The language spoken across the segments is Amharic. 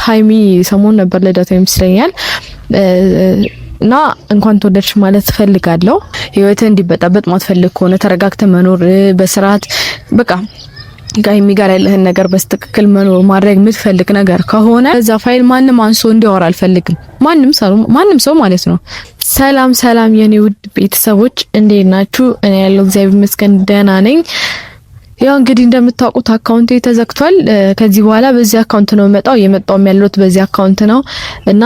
ሃይሚ ሰሞን ነበር ልደቷ ይመስለኛል እና እንኳን ተወለድሽ ማለት ፈልጋለሁ። ህይወትህ እንዲበጣበጥ ማትፈልግ ከሆነ ተረጋግተህ መኖር በስርዓት በቃ ከሃይሚ ጋር ያለህን ነገር በስትክክል መኖር ማድረግ የምትፈልግ ነገር ከሆነ እዛ ፋይል ማንም አንሶ እንዲያወራ አልፈልግም። ማንም ሰው ማለት ነው። ሰላም የኔ ውድ ቤተሰቦች እንዴት ናችሁ? እኔ ያለው እግዚአብሔር ይመስገን ደህና ነኝ። ያው እንግዲህ እንደምታውቁት አካውንቴ ተዘግቷል። ከዚህ በኋላ በዚህ አካውንት ነው የመጣውም ያለሁት በዚህ አካውንት ነው እና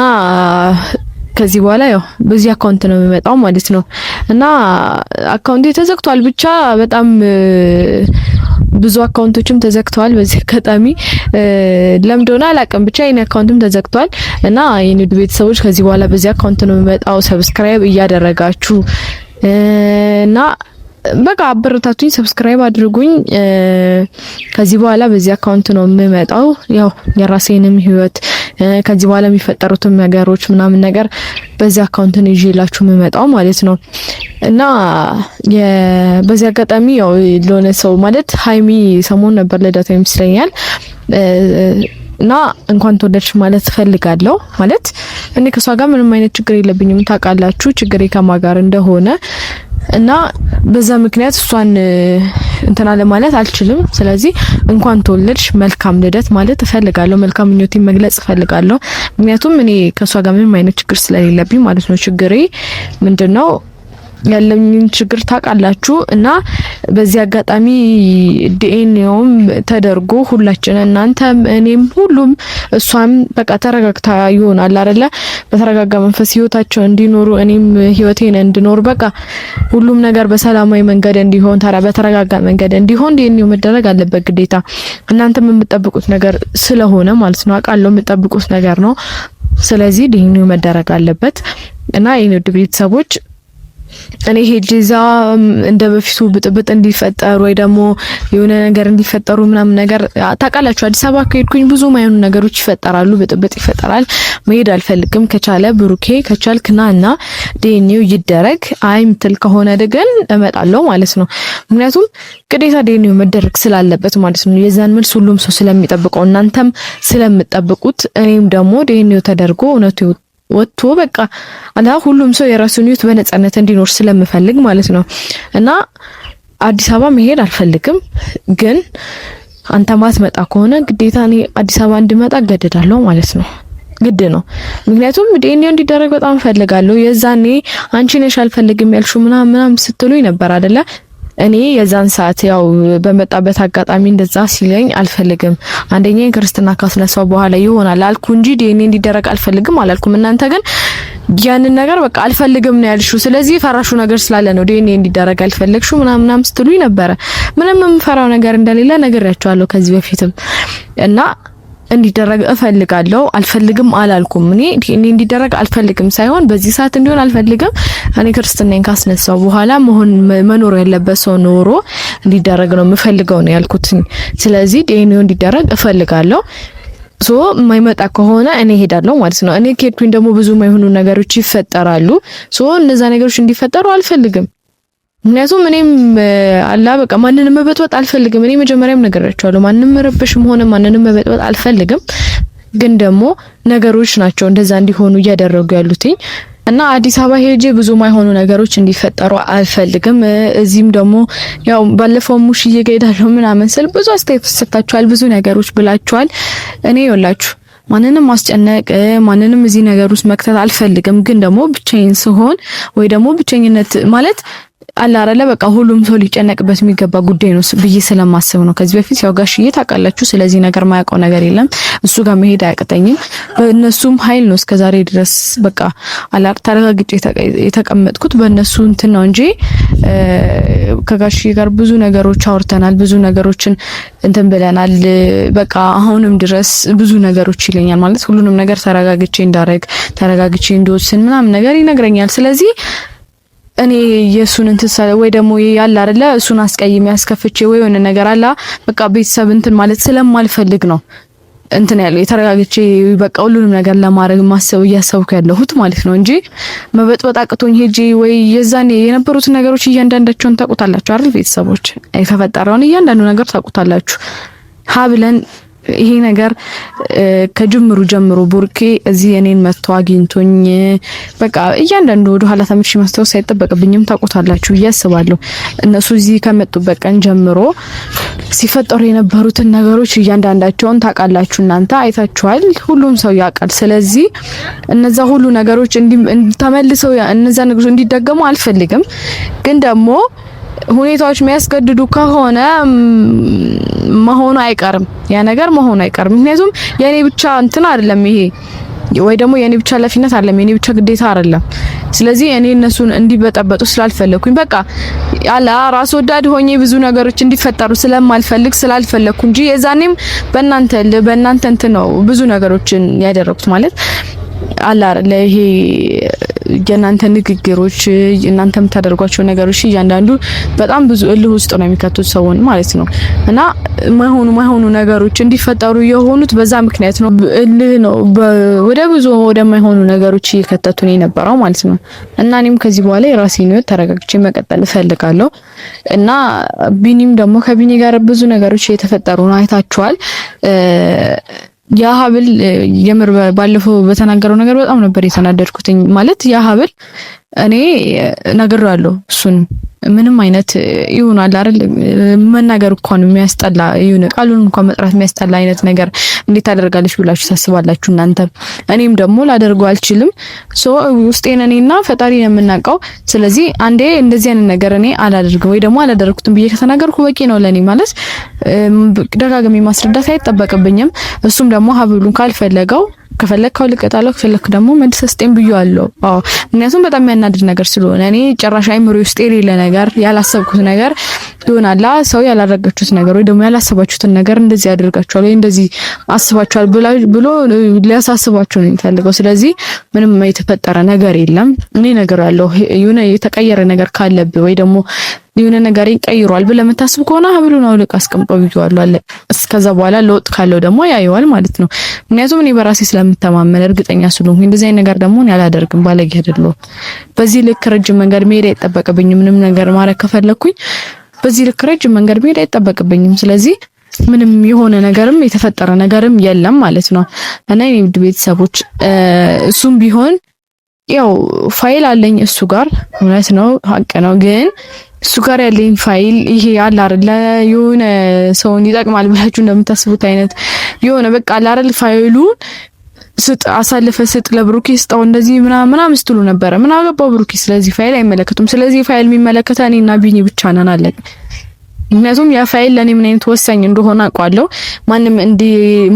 ከዚህ በኋላ ያው በዚህ አካውንት ነው የምመጣው ማለት ነው እና አካውንቴ ተዘግቷል። ብቻ በጣም ብዙ አካውንቶችም ተዘግተዋል። በዚህ አጋጣሚ ለምን እንደሆነ አላውቅም። ብቻ የኔ አካውንትም ተዘግቷል እና የኔ ቤተሰቦች ከዚህ በኋላ በዚህ አካውንት ነው የምመጣው። ሰብስክራይብ እያደረጋችሁ እና በቃ አበረታቱኝ፣ ሰብስክራይብ አድርጉኝ። ከዚህ በኋላ በዚህ አካውንት ነው የምመጣው። ያው የራሴንም ህይወት ከዚህ በኋላ የሚፈጠሩትን ነገሮች ምናምን ነገር በዚህ አካውንት ነው ይዤላችሁ የምመጣው ማለት ነው እና በዚህ አጋጣሚ ያው ለሆነ ሰው ማለት ሃይሚ ሰሞን ነበር ልደቷ ይመስለኛል እና እንኳን ተወለድሽ ማለት ፈልጋለሁ። ማለት እኔ ከሷ ጋር ምንም አይነት ችግር የለብኝም፣ ታውቃላችሁ ችግሬ ከማን ጋር እንደሆነ እና በዛ ምክንያት እሷን እንትና ለማለት አልችልም። ስለዚህ እንኳን ተወለድሽ መልካም ልደት ማለት እፈልጋለሁ፣ መልካም ምኞቴን መግለጽ እፈልጋለሁ። ምክንያቱም እኔ ከሷ ጋር ምንም አይነት ችግር ስለሌለብኝ ማለት ነው። ችግሬ ምንድነው ያለኝን ችግር ታውቃላችሁ እና በዚህ አጋጣሚ ዲኤንኤውም ተደርጎ ሁላችን እናንተም እኔም ሁሉም እሷም በቃ ተረጋግታ ይሆናል አይደለ፣ በተረጋጋ መንፈስ ህይወታቸው እንዲኖሩ እኔም ህይወቴን እንድኖር በቃ ሁሉም ነገር በሰላማዊ መንገድ እንዲሆን በተረጋጋ መንገድ እንዲሆን ዲኤንኤው መደረግ አለበት ግዴታ። እናንተም የምትጠብቁት ነገር ስለሆነ ማለት ነው፣ አውቃለሁ የምትጠብቁት ነገር ነው። ስለዚህ ዲኤንኤው መደረግ አለበት እና የኔ ውድ ቤተሰቦች እኔ ሄጄዛ እንደ በፊቱ ብጥብጥ እንዲፈጠር ወይ ደግሞ የሆነ ነገር እንዲፈጠሩ ምናምን ነገር ታውቃላችሁ፣ አዲስ አበባ ከሄድኩኝ ብዙ ማይሆኑ ነገሮች ይፈጠራሉ፣ ብጥብጥ ይፈጠራል። መሄድ አልፈልግም። ከቻለ ብሩኬ ከቻልክና እና ዲኤንኤው ይደረግ አይምትል ከሆነ ግን እመጣለሁ ማለት ነው። ምክንያቱም ግዴታ ዲኤንኤው መደረግ ስላለበት ማለት ነው። የዛን መልስ ሁሉም ሰው ስለሚጠብቀው እናንተም ስለምትጠብቁት እኔም ደግሞ ዲኤንኤው ተደርጎ እውነቱ ወጥቶ በቃ አላ ሁሉም ሰው የራሱን ህይወት በነጻነት እንዲኖር ስለምፈልግ ማለት ነው እና አዲስ አበባ መሄድ አልፈልግም። ግን አንተ ማትመጣ ከሆነ ግዴታ እኔ አዲስ አበባ እንድመጣ ገደዳለሁ ማለት ነው፣ ግድ ነው። ምክንያቱም ዲኤንኤው እንዲደረግ በጣም ፈልጋለሁ። የዛኔ አንቺ ነሽ አልፈልግም ያልሽው ምናምን ስትሉኝ ነበር አይደለ? እኔ የዛን ሰዓት ያው በመጣበት አጋጣሚ እንደዛ ሲለኝ አልፈልግም፣ አንደኛ ክርስትና ካስነሳው በኋላ ይሆናል አልኩ እንጂ ዲኤንኤ እንዲደረግ አልፈልግም አላልኩም። እናንተ ግን ያንን ነገር በቃ አልፈልግም ነው ያልሽው። ስለዚህ ፈራሹ ነገር ስላለ ነው ዲኤንኤ እንዲደረግ አልፈለግሽው ምናምን ስትሉኝ ነበር። ምንም የምፈራው ነገር እንደሌለ ነግሬያችኋለሁ ከዚህ በፊትም እና እንዲደረግ እፈልጋለሁ። አልፈልግም አላልኩም። እኔ እንዲደረግ አልፈልግም ሳይሆን በዚህ ሰዓት እንዲሆን አልፈልግም። እኔ ክርስትናን ካስነሳው በኋላ መኖር ያለበት ሰው ኖሮ እንዲደረግ ነው የምፈልገው ነው ያልኩት። ስለዚህ ዲኤንኤው እንዲደረግ እፈልጋለሁ። የማይመጣ ከሆነ እኔ ሄዳለሁ ማለት ነው። እኔ ከሄድኩኝ ደግሞ ብዙ የማይሆኑ ነገሮች ይፈጠራሉ። እነዛ ነገሮች እንዲፈጠሩ አልፈልግም። ምክንያቱም እኔም አላ በቃ ማንንም መበጥበጥ አልፈልግም። እኔ መጀመሪያም ነገራቸዋለሁ፣ ማንንም መረበሽም ሆነ ማንንም መበጥበጥ አልፈልግም። ግን ደግሞ ነገሮች ናቸው እንደዛ እንዲሆኑ እያደረጉ ያሉትኝ እና አዲስ አበባ ሄጄ ብዙ ማይሆኑ ነገሮች እንዲፈጠሩ አልፈልግም። እዚህም ደግሞ ያው ባለፈው ሙሽዬ ገይዳለሁ ምናምን ስል ብዙ አስተያየት ሰጣችኋል፣ ብዙ ነገሮች ብላችኋል። እኔ ይኸውላችሁ ማንንም ማስጨነቅ ማንንም እዚህ ነገር ውስጥ መክተት አልፈልግም። ግን ደግሞ ብቻዬን ስሆን ወይ ደግሞ ብቸኝነት ማለት አላረለ በቃ ሁሉም ሰው ሊጨነቅበት የሚገባ ጉዳይ ነው ብዬ ስለማስብ ነው። ከዚህ በፊት ያው ጋሽዬ ታውቃላችሁ ስለዚህ ነገር ማያውቀው ነገር የለም። እሱ ጋር መሄድ አያቅተኝም። በእነሱም ኃይል ነው እስከዛሬ ድረስ በቃ አላር ተረጋግጬ የተቀመጥኩት በእነሱ እንትን ነው እንጂ ከጋሽዬ ጋር ብዙ ነገሮች አውርተናል፣ ብዙ ነገሮችን እንትን ብለናል። በቃ አሁንም ድረስ ብዙ ነገሮች ይለኛል ማለት ሁሉንም ነገር ተረጋግጬ እንዳረግ ተረጋግጬ እንድወስን ምናምን ነገር ይነግረኛል። ስለዚህ እኔ የሱን እንትን ወይ ደግሞ ያለ አይደለ እሱን አስቀይሜ ያስከፍቼ ወይ የሆነ ነገር አላ በቃ ቤተሰብ እንትን ማለት ስለማልፈልግ ነው እንትን ያለው የተረጋግቼ በቃ ሁሉንም ነገር ለማድረግ ማሰብ እያሰብኩ ያለሁት ማለት ነው እንጂ መበጥበጥ አቅቶኝ ሄጄ ወይ የዛኔ የነበሩት ነገሮች እያንዳንዳቸውን ታውቁታላችሁ አይደል ቤተሰቦች? የተፈጠረውን እያንዳንዱ ነገር ታውቁታላችሁ። ሀብለን ይሄ ነገር ከጅምሩ ጀምሮ ቡርኬ እዚህ እኔን መጥቶ አግኝቶኝ በቃ እያንዳንዱ ወደ ኋላ ተመልሼ ማስታወስ አይጠበቅብኝም። ታውቁታላችሁ ብዬ አስባለሁ። እነሱ እዚህ ከመጡበት ቀን ጀምሮ ሲፈጠሩ የነበሩትን ነገሮች እያንዳንዳቸውን ታውቃላችሁ፣ እናንተ አይታችኋል፣ ሁሉም ሰው ያውቃል። ስለዚህ እነዛ ሁሉ ነገሮች ተመልሰው እነዛ ነገሮች እንዲደገሙ አልፈልግም። ግን ደግሞ ሁኔታዎች የሚያስገድዱ ከሆነ መሆኑ አይቀርም፣ ያ ነገር መሆኑ አይቀርም። ምክንያቱም የኔ ብቻ እንትን አይደለም ይሄ፣ ወይ ደግሞ የኔ ብቻ ኃላፊነት አይደለም፣ የኔ ብቻ ግዴታ አይደለም። ስለዚህ እኔ እነሱን እንዲበጠበጡ ስላልፈለኩኝ በቃ ያለ ራስ ወዳድ ሆኜ ብዙ ነገሮች እንዲፈጠሩ ስላልፈለኩ እንጂ የዛኔም በእናንተ እንትን ነው ብዙ ነገሮችን ያደረኩት ማለት አላ ለይሄ የናንተ ንግግሮች እናንተ የምታደርጓቸው ነገሮች እያንዳንዱ በጣም ብዙ እልህ ውስጥ ነው የሚከቱት ሰውን ማለት ነው። እና ማይሆኑ ነገሮች እንዲፈጠሩ የሆኑት በዛ ምክንያት ነው። እልህ ነው ወደ ብዙ ወደማይሆኑ ነገሮች እየከተቱ ነው የነበረው ማለት ነው። እና እኔም ከዚህ በኋላ የራሴን ህይወት ተረጋግቼ መቀጠል እፈልጋለሁ። እና ቢኒም ደግሞ ከቢኒ ጋር ብዙ ነገሮች እየተፈጠሩ ነው፣ አይታችኋል። ያ ሀብል የምር ባለፈው በተናገረው ነገር በጣም ነበር የተናደድኩትኝ። ማለት ያ ሀብል እኔ ነግሬዋለሁ እሱን ምንም አይነት ይሆናል አይደል መናገር እንኳን የሚያስጠላ ይሁን ቃሉን እንኳን መጥራት የሚያስጠላ አይነት ነገር እንዴት ታደርጋለሽ ብላችሁ ታስባላችሁ እናንተ? እኔም ደግሞ ላደርገው አልችልም። ውስጤን እኔና ፈጣሪ ነው የምናውቀው። ስለዚህ አንዴ እንደዚህ አይነት ነገር እኔ አላደርግም ወይ ደግሞ አላደረኩትም ብዬ ከተናገርኩ በቂ ነው ለኔ። ማለት ደጋግሜ ማስረዳት አይጠበቅብኝም። እሱም ደግሞ ሀብሉን ካልፈለገው ከፈለከው ልቀጣለው ከፈለክ ደግሞ መልስ ስጤን ብዬዋለሁ። ምክንያቱም በጣም የሚያናድድ ነገር ስለሆነ እኔ ጭራሽ አይምሮ ውስጥ የሌለ ነገር ያላሰብኩት ነገር ይሆናል። ሰው ያላረጋችሁት ነገር ወይ ደግሞ ያላሰባችሁትን ነገር እንደዚህ ያደርጋችኋል ወይ እንደዚህ አስባችኋል ብሎ ሊያሳስባችሁ ነው የሚፈልገው። ስለዚህ ምንም የተፈጠረ ነገር የለም። እኔ ነገር ያለው የሆነ የተቀየረ ነገር ካለብህ ወይ ደግሞ የሆነ ነገር ይቀይሯል ብለህ የምታስብ ከሆነ ሀብሉን አውልቅ አስቀምጠው ብዬዋለሁ አለ። እስከዛ በኋላ ለውጥ ካለው ደግሞ ያየዋል ማለት ነው። ምክንያቱም እኔ በራሴ ስለምተማመን እርግጠኛ ስለሆንኩ እንደዚህ አይነት ነገር ደግሞ ያላደርግም ባለጌ አይደለሁ። በዚህ ልክ ረጅም መንገድ መሄድ አይጠበቅብኝም። ምንም ነገር ማድረግ ከፈለኩኝ በዚህ ልክ ረጅም መንገድ መሄድ አይጠበቅብኝም። ስለዚህ ምንም የሆነ ነገርም የተፈጠረ ነገርም የለም ማለት ነው። እና የኔ ውድ ቤተሰቦች እሱም ቢሆን ያው ፋይል አለኝ እሱ ጋር እውነት ነው ሀቅ ነው። ግን እሱ ጋር ያለኝ ፋይል ይሄ አለ አይደል የሆነ ሰውን ይጠቅማል ብላችሁ እንደምታስቡት አይነት የሆነ በቃ አለ አይደል ፋይሉን አሳልፈ ስጥ ለብሩኬ ስጣው እንደዚህ ምናምን ስትሉ ነበረ። ምን አገባው ብሩኬ ስለዚህ ፋይል አይመለከቱም። ስለዚህ ፋይል የሚመለከተው እኔና ቢኒ ብቻ ነን አለ። ምክንያቱም ያ ፋይል ለኔ ምን አይነት ወሳኝ እንደሆነ አውቃለሁ።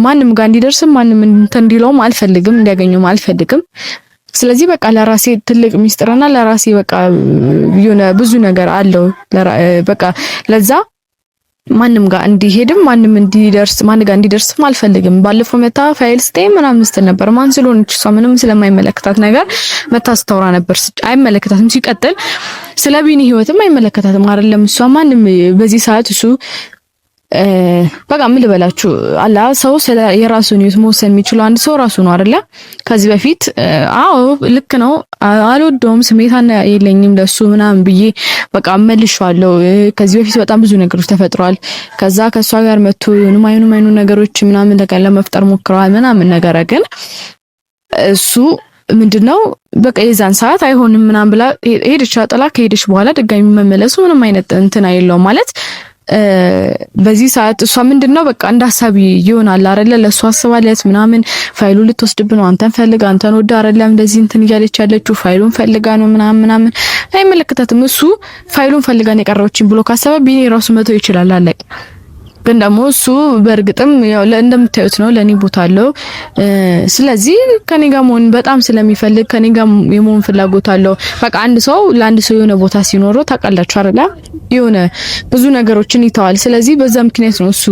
ማንም ጋር እንዲደርስም ማንም እንዲለውም አልፈልግም፣ እንዲያገኘውም አልፈልግም። ስለዚህ በቃ ለራሴ ትልቅ ሚስጥርና ለራሴ በቃ የሆነ ብዙ ነገር አለው በቃ ለዛ ማንም ጋር እንዲሄድም ማንም ጋር እንዲደርስም አልፈልግም። ባለፈው መታ ፋይል ስቴ ምናምን ስትል ነበር። ማን ስለሆነች እሷ ምንም ስለማይመለከታት ነገር መታ ስታወራ ነበር። አይመለከታትም። ሲቀጥል ስለ ቢኒ ህይወትም አይመለከታትም አይደለም እሷ ማንም በዚህ ሰዓት እሱ በቃ ምን ልበላችሁ አላ ሰው ስለ የራሱን ህይወት መወሰን የሚችለው አንድ ሰው ራሱ ነው አይደለ? ከዚህ በፊት አዎ ልክ ነው አልወደውም ስሜታና የለኝም ለሱ ምናምን ብዬ በቃ መልሼዋለሁ። ከዚህ በፊት በጣም ብዙ ነገሮች ተፈጥሯል። ከዛ ከሷ ጋር መጥቶ የሆኑ ነገሮች ምናምን ነገር ለመፍጠር ሞክረዋል ምናምን ነገር ግን እሱ ምንድነው በቃ የዛን ሰዓት አይሆንም ምናምን ብላ ሄደች። ጥላ ከሄደች በኋላ ድጋሚ መመለሱ ምንም አይነት እንትን አይደለም ማለት በዚህ ሰዓት እሷ ምንድነው በቃ እንዳሳቢ ይሆናል አይደለ? ለሷ አስባለት ምናምን ፋይሉ ልትወስድብ ነው። አንተን ፈልጋ አንተን ወዳ አይደለም እንደዚህ እንትን እያለች ያለችው ፋይሉን ፈልጋ ነው ምናምን አይመለከታትም። እሱ ፋይሉን ፈልጋ ነው የቀረበችኝ ብሎ ካሰበ ቢኒ ራሱ መተው ይችላል አለ። ግን ደግሞ እሱ በእርግጥም ያው እንደምታዩት ነው ለኔ ቦታ አለው። ስለዚህ ከኔ ጋር መሆን በጣም ስለሚፈልግ ከኔ ጋር የመሆን ፍላጎት አለው። በቃ አንድ ሰው ለአንድ ሰው የሆነ ቦታ ሲኖረው ታውቃላችሁ አይደል? የሆነ ብዙ ነገሮችን ይተዋል። ስለዚህ በዛ ምክንያት ነው እሱ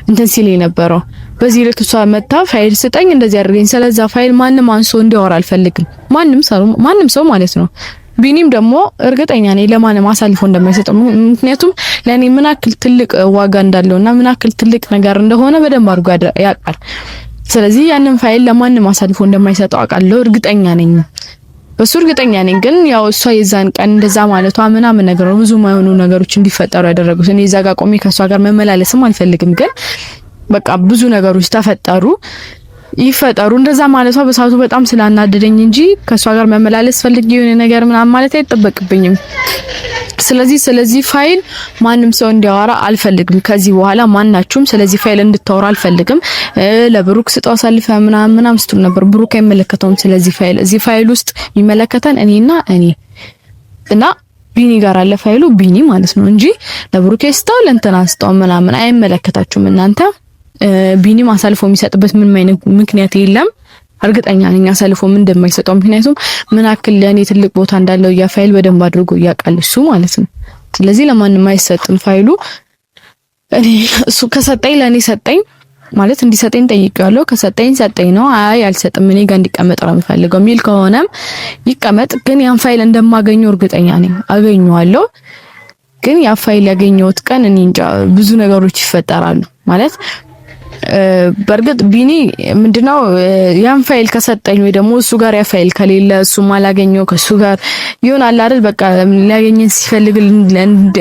እንትን ሲል የነበረው። በዚህ ልክ እሷ መታ ፋይል ስጠኝ እንደዚህ አድርገኝ ስለዛ ፋይል ማንም አንሶ እንዲያወራ አልፈልግም። ማንም ሰው ማለት ነው። ቢኒም ደግሞ እርግጠኛ ነኝ ለማንም አሳልፎ እንደማይሰጠው። ምክንያቱም ለኔ ምን ያክል ትልቅ ዋጋ እንዳለውና ምን ያክል ትልቅ ነገር እንደሆነ በደንብ አድርጎ ያውቃል። ስለዚህ ያንን ፋይል ለማንም አሳልፎ እንደማይሰጠው አውቃለሁ፣ እርግጠኛ ነኝ። በሱ እርግጠኛ ነኝ። ግን ያው እሷ የዛን ቀን እንደዛ ማለቷ ምናምን ነገር ነው ብዙ ማይሆኑ ነገሮች እንዲፈጠሩ ያደረጉት። እኔ እዛ ጋር ቆሜ ከሷ ጋር መመላለስም አልፈልግም። ግን በቃ ብዙ ነገሮች ተፈጠሩ ይፈጠሩ እንደዛ ማለቷ በሰዓቱ በጣም ስላናደደኝ እንጂ ከሷ ጋር መመላለስ ፈልጌ የሆነ ነገር ምናምን ማለት አይጠበቅብኝም። ስለዚህ ፋይል ማንም ሰው እንዲያወራ አልፈልግም። ከዚህ በኋላ ማናችሁም ስለዚህ ፋይል እንድታወራ አልፈልግም። ለብሩክ ስጠው አሳልፈ ምናምን ስትሉ ነበር። ብሩክ አይመለከተውም ስለዚህ ፋይል። እዚህ ፋይል ውስጥ የሚመለከተን እኔና ቢኒ ጋር አለ ፋይሉ ቢኒ ማለት ነው እንጂ ለብሩክ ስጠው ለእንትና ስጠው ምናምን አይመለከታችሁም እናንተ። ቢኒ አሳልፎ የሚሰጥበት ምንም አይነት ምክንያት የለም። እርግጠኛ ነኝ አሳልፎም እንደማይሰጠው። ምክንያቱም ምን አክል ለኔ ትልቅ ቦታ እንዳለው ያ ፋይል በደንብ አድርጎ ያውቃል እሱ ማለት ነው። ስለዚህ ለማንም አይሰጥም ፋይሉ። እኔ እሱ ከሰጠኝ ለኔ ሰጠኝ ማለት እንዲሰጠኝ ጠይቄዋለሁ። ከሰጠኝ ሰጠኝ ነው። አይ አልሰጥም እኔ ጋር እንዲቀመጥ ነው የምፈልገው ሚል ከሆነም ይቀመጥ። ግን ያን ፋይል እንደማገኘው እርግጠኛ ነኝ። አገኘዋለሁ። ግን ያ ፋይል ያገኘሁት ቀን እኔ እንጃ ብዙ ነገሮች ይፈጠራሉ ማለት በርግጥ ቢኒ ምንድነው ያን ፋይል ከሰጠኝ ወይ ደግሞ እሱ ጋር ያ ፋይል ከሌለ እሱ ማላገኘው ከሱ ጋር ይሆናል አይደል በቃ ሊያገኘኝ ሲፈልግ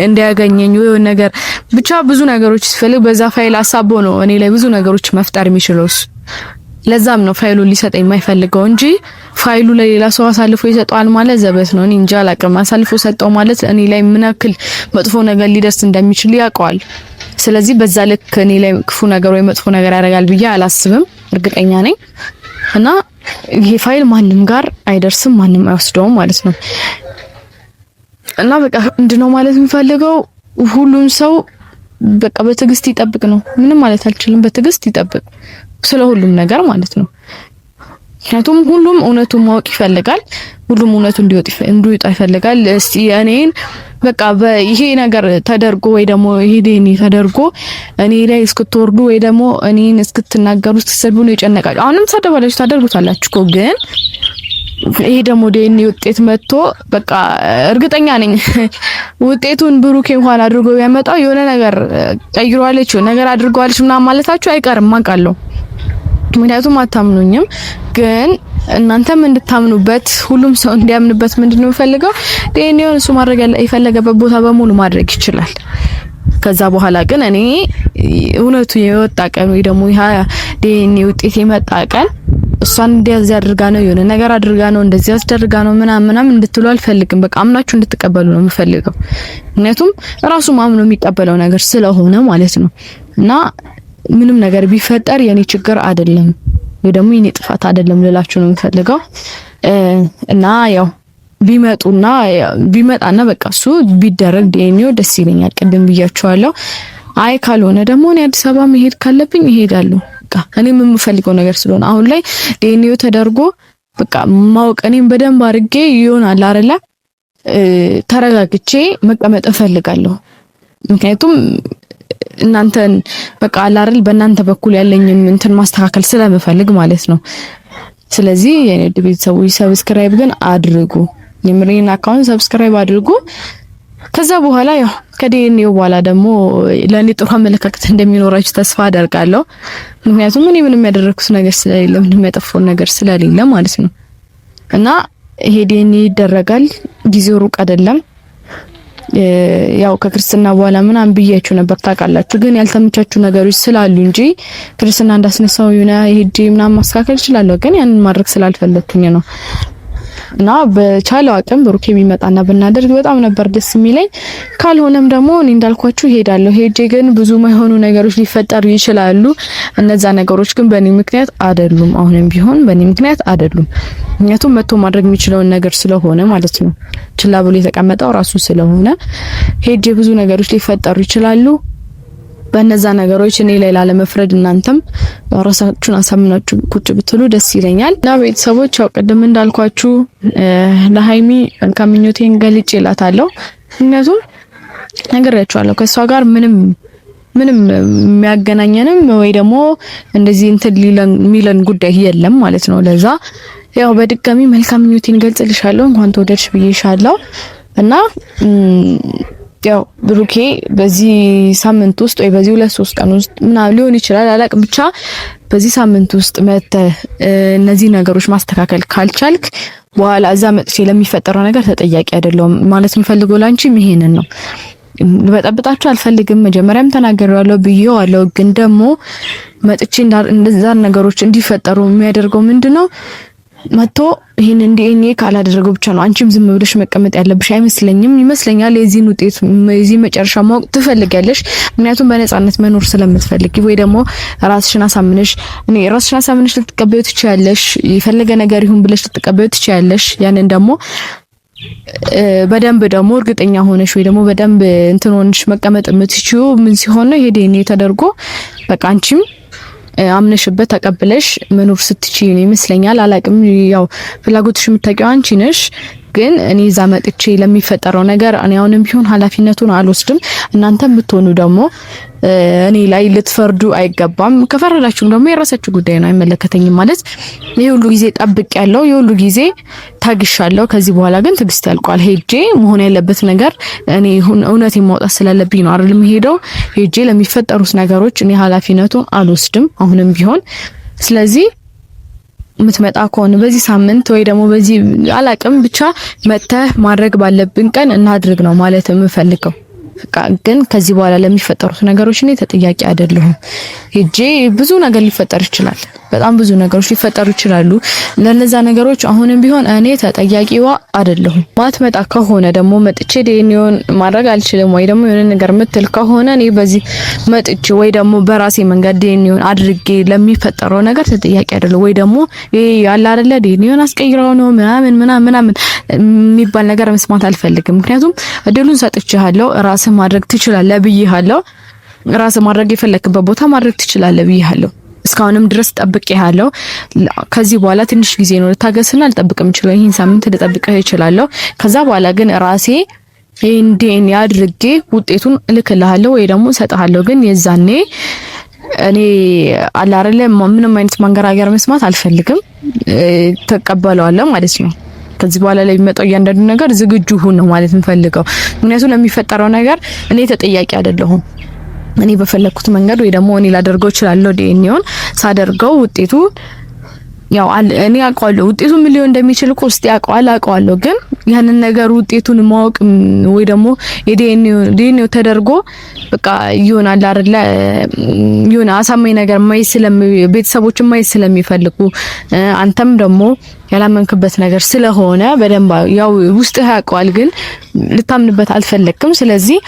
እንዲያገኘኝ ወይ ነገር ብቻ ብዙ ነገሮች ሲፈልግ በዛ ፋይል አሳቦ ነው እኔ ላይ ብዙ ነገሮች መፍጠር የሚችለው። ለዛም ነው ፋይሉን ሊሰጠኝ የማይፈልገው እንጂ ፋይሉ ለሌላ ሰው አሳልፎ ይሰጣል ማለት ዘበት ነው። እኔ እንጃ አላቅም። አሳልፎ ሰጠው ማለት እኔ ላይ ምን ያክል መጥፎ ነገር ሊደርስ እንደሚችል ያውቀዋል። ስለዚህ በዛ ልክ እኔ ላይ ክፉ ነገር ወይ መጥፎ ነገር ያደርጋል ብዬ አላስብም። እርግጠኛ ነኝ እና ይሄ ፋይል ማንም ጋር አይደርስም፣ ማንም አይወስደውም ማለት ነው። እና በቃ ምንድነው ማለት የምፈልገው ሁሉም ሰው በቃ በትዕግስት ይጠብቅ ነው። ምንም ማለት አልችልም። በትዕግስት ይጠብቅ ስለ ሁሉም ነገር ማለት ነው። ምክንያቱም ሁሉም እውነቱን ማወቅ ይፈልጋል። ሁሉም እውነቱን እንዲወጣ ይፈልጋል። እስቲ እኔን በቃ ይሄ ነገር ተደርጎ ወይ ደግሞ ይሄ ዲኤንኤ ተደርጎ እኔ ላይ እስክትወርዱ ወይ ደግሞ እኔን እስክትናገሩ ስትሰድቡ ነው የጨነቃችሁ። አሁንም ተሰደባላችሁ ታደርጉታላችሁ እኮ ግን ይሄ ደግሞ ዲኤንኤ ውጤት መጥቶ በቃ እርግጠኛ ነኝ ውጤቱን ብሩክ እንኳን አድርጎ ያመጣው የሆነ ነገር ቀይሯለች ነገር አድርጓለች ምናምን ማለታችሁ አይቀርም አውቃለሁ። ምክንያቱም አታምኑኝም ግን እናንተም እንድታምኑበት ሁሉም ሰው እንዲያምንበት ምንድነው ፈልገው ዲኤንኤውን እሱ ማድረግ የፈለገበት ቦታ በሙሉ ማድረግ ይችላል። ከዛ በኋላ ግን እኔ እውነቱ የወጣ ቀን ወይ ደግሞ ያ ዲኤንኤ ውጤት የመጣ ቀን እሷን እንደዚህ አድርጋ ነው የሆነ ነገር አድርጋ ነው እንደዚህ አስደርጋ ነው ምናምን እንድትሉ አልፈልግም። በቃ አምናችሁ እንድትቀበሉ ነው የምፈልገው። ምክንያቱም ራሱ ማምኖ የሚቀበለው ነገር ስለሆነ ማለት ነው። እና ምንም ነገር ቢፈጠር የኔ ችግር አይደለም ወይ ደግሞ የኔ ጥፋት አይደለም ልላችሁ ነው የምፈልገው። እና ያው ቢመጣና በቃ እሱ ቢደረግ ዲኤንኤው ደስ ይለኛል። ቅድም ብያችኋለሁ። አይ ካልሆነ ደግሞ እኔ አዲስ አበባ መሄድ ካለብኝ እሄዳለሁ። በቃ እኔም የምፈልገው ነገር ስለሆነ አሁን ላይ ዲኤንኤው ተደርጎ በቃ ማወቅ እኔም በደንብ አድርጌ ይሆናል አይደለ ተረጋግቼ መቀመጥ እፈልጋለሁ። ምክንያቱም እናንተን በቃ አላረል በእናንተ በኩል ያለኝን እንትን ማስተካከል ስለምፈልግ ማለት ነው። ስለዚህ የኔ ቤተሰቦች ሰብስክራይብ ግን አድርጉ። የምሬን አካውንት ሰብስክራይብ አድርጉ። ከዛ በኋላ ያው ከዲኤንኤው በኋላ ደግሞ ለኔ ጥሩ አመለካከት እንደሚኖራችሁ ተስፋ አደርጋለሁ። ምክንያቱም እኔ ምንም ያደረኩት ነገር ስለሌለ ምንም ያጠፋው ነገር ስለሌለ ማለት ነው። እና ይሄ ዲኤንኤ ይደረጋል። ጊዜው ሩቅ አይደለም። ያው ከክርስትና በኋላ ምናምን ብያችሁ ነበር ታውቃላችሁ። ግን ያልተመቻችሁ ነገሮች ስላሉ እንጂ ክርስትና እንዳስነሳው የሆነ ሄጄ ምናምን ማስተካከል እችላለሁ። ግን ያንን ማድረግ ስላልፈለኩኝ ነው። እና በቻለው አቅም ብሩክ የሚመጣና ብናደርግ በጣም ነበር ደስ የሚለኝ። ካልሆነም ደግሞ እኔ እንዳልኳችሁ ሄዳለሁ። ሄጄ ግን ብዙ ማይሆኑ ነገሮች ሊፈጠሩ ይችላሉ። እነዛ ነገሮች ግን በእኔ ምክንያት አይደሉም። አሁንም ቢሆን በእኔ ምክንያት አይደሉም። ምክንያቱም መጥቶ ማድረግ የሚችለውን ነገር ስለሆነ ማለት ነው። ችላ ብሎ የተቀመጠው ራሱ ስለሆነ ሄጄ ብዙ ነገሮች ሊፈጠሩ ይችላሉ። በእነዛ ነገሮች እኔ ላይ ላለመፍረድ እናንተም ራሳችሁን አሳምናችሁ ቁጭ ብትሉ ደስ ይለኛል። እና ቤተሰቦች ያው ቅድም እንዳልኳችሁ ለሃይሚ መልካም ምኞቴን ገልጬላታለሁ። ምክንያቱም ነግሬያችኋለሁ ከሷ ጋር ምንም የሚያገናኘንም ወይ ደግሞ እንደዚህ እንትን ሚለን ጉዳይ የለም ማለት ነው። ለዛ ያው በድጋሚ መልካም ምኞቴን ገልጽልሻለሁ። እንኳን ተወደድሽ ብዬሻለሁ። እና ያው ብሩኬ በዚህ ሳምንት ውስጥ ወይ በዚህ 2-3 ቀን ውስጥ ምናምን ሊሆን ይችላል አላቅም፣ ብቻ በዚህ ሳምንት ውስጥ እነዚህ ነገሮች ማስተካከል ካልቻልክ በኋላ እዛ መጥቼ ለሚፈጠረው ነገር ተጠያቂ አይደለሁም ማለት የምፈልገው ላንቺ ይሄንን ነው። ልበጠብጣችሁ አልፈልግም። መጀመሪያም ተናግሬዋለሁ ብዬዋለሁ። ግን ደግሞ መጥቼ እንደዛ ነገሮች እንዲፈጠሩ የሚያደርገው ምንድነው መጥቶ ይሄን እንዴ ካላደረገው ብቻ ነው አንቺም ዝም ብለሽ መቀመጥ ያለብሽ አይመስለኝም። ይመስለኛል የዚህን ውጤት የዚህ መጨረሻ ማወቅ ትፈልጊያለሽ። ምክንያቱም በነፃነት መኖር ስለምትፈልጊ ወይ ደግሞ ራስሽን አሳምነሽ ልትቀበዩ ትችያለሽ። የፈለገ ነገር ይሁን ብለሽ ልትቀበዩ ትችያለሽ። ያንን ደግሞ በደንብ ደግሞ እርግጠኛ ሆነሽ ወይ ደግሞ በደንብ እንትን ሆነሽ መቀመጥ የምትችይው ምን ሲሆን ነው? ይሄ ዲኤንኤ ተደርጎ በቃ አንቺም አምነሽበት ተቀብለሽ መኖር ስትችይ ነው ይመስለኛል። አላቅም ያው ፍላጎትሽ የምታውቂው አንቺ ነሽ። ግን እኔ እዛ መጥቼ ለሚፈጠረው ነገር እኔ አሁንም ቢሆን ኃላፊነቱን አልወስድም። እናንተም ብትሆኑ ደግሞ እኔ ላይ ልትፈርዱ አይገባም። ከፈረዳችሁም ደግሞ የራሳችሁ ጉዳይ ነው፣ አይመለከተኝም። ማለት ይሄ ሁሉ ጊዜ ጠብቄያለሁ፣ ይሄ ሁሉ ጊዜ ታግሻለሁ። ከዚህ በኋላ ግን ትግስት ያልቋል። ሄጄ መሆን ያለበት ነገር እኔ እውነቴን ማውጣት ስላለብኝ ነው አይደል የምሄደው። ሄጄ ለሚፈጠሩት ነገሮች እኔ ኃላፊነቱን አልወስድም አሁንም ቢሆን። ስለዚህ ምትመጣ ከሆነ በዚህ ሳምንት ወይ ደግሞ በዚህ አላቅም ብቻ መተህ ማድረግ ባለብን ቀን እናድርግ ነው ማለት የምፈልገው። ግን ከዚህ በኋላ ለሚፈጠሩት ነገሮች እኔ ተጠያቂ አይደለሁም። ሄጄ ብዙ ነገር ሊፈጠር ይችላል፣ በጣም ብዙ ነገሮች ሊፈጠሩ ይችላሉ። ለነዛ ነገሮች አሁንም ቢሆን እኔ ተጠያቂዋ አይደለሁም። ማትመጣ ከሆነ ደግሞ መጥቼ ዲኤንኤውን ማድረግ አልችልም ወይ ደግሞ የሆነ ነገር ምትል ከሆነ እኔ በዚህ መጥቼ ወይ ደግሞ በራሴ መንገድ ዲኤንኤውን አድርጌ ለሚፈጠረው ነገር ተጠያቂ አይደለሁ። ወይ ደግሞ ይሄ ያለ አይደለ ዲኤንኤውን አስቀይረው ነው ምናምን የሚባል ነገር መስማት አልፈልግም። ምክንያቱም እድሉን ሰጥቼሃለሁ፣ ራስህ ማድረግ ትችላለህ ብዬሃለሁ። ራስህ ማድረግ የፈለክበት ቦታ ማድረግ ትችላለህ ብዬሃለሁ። እስካሁንም ድረስ ጠብቄሃለሁ። ከዚህ በኋላ ትንሽ ጊዜ ነው ልታገስና ልጠብቅም ይችላል። ይሄን ሳምንት ልጠብቅህ ይችላልው። ከዛ በኋላ ግን ራሴ ዲኤንኤ አድርጌ ውጤቱን እልክልሃለሁ ወይ ደግሞ እሰጥሃለሁ። ግን የዛኔ እኔ አላረለ ምንም አይነት ማንገራገር መስማት አልፈልግም። ተቀበለዋለሁ ማለት ነው። ከዚህ በኋላ ላይ የሚመጣው እያንዳንዱ ነገር ዝግጁ ሁን ነው ማለት እንፈልገው። ምክንያቱም ለሚፈጠረው ነገር እኔ ተጠያቂ አይደለሁም። እኔ በፈለኩት መንገድ ወይ ደግሞ እኔ ላደርገው እችላለሁ። ዲኤንኤውን ሳደርገው ውጤቱ ያው እኔ አውቀዋለሁ። ውጤቱ ምን ሊሆን እንደሚችል እኮ እስቲ አውቀዋለሁ። ግን ያንን ነገር ውጤቱን ማወቅ ወይ ደግሞ የዲኤንኤው ተደርጎ በቃ ይሆናል አይደለ ይሆና አሳማኝ ነገር ቤተሰቦች ማየት ስለሚፈልጉ አንተም ደግሞ ያላመንክበት ነገር ስለሆነ በደንብ ያው ውስጥህ ያውቀዋል፣ ግን ልታምንበት አልፈለክም። ስለዚህ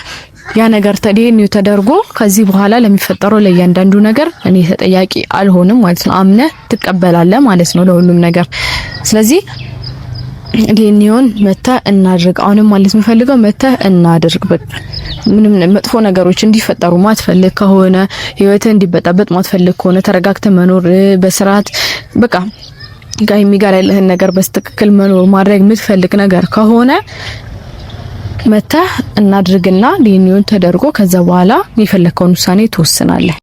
ያ ነገር ዲኤንኤው ተደርጎ ከዚህ በኋላ ለሚፈጠረው ለእያንዳንዱ ነገር እኔ ተጠያቂ አልሆንም ማለት ነው። አምነህ ትቀበላለህ ማለት ነው ለሁሉም ነገር። ስለዚህ ዲኤንኤውን መተህ እናድርግ። አሁንም ማለት የምፈልገው መተህ እናድርግ። በቃ ምንም መጥፎ ነገሮች እንዲፈጠሩ ማትፈልግ ከሆነ ህይወትህ እንዲበጣበጥ ማትፈልግ ከሆነ ተረጋግተህ መኖር በስርዓት በቃ ጋይሚ ጋር ያለህን ነገር በስትክክል መኖር ማድረግ የምትፈልግ ነገር ከሆነ መተህ እናድርግና ዲኤንኤውን ተደርጎ ከዛ በኋላ የፈለከውን ውሳኔ ትወስናለህ።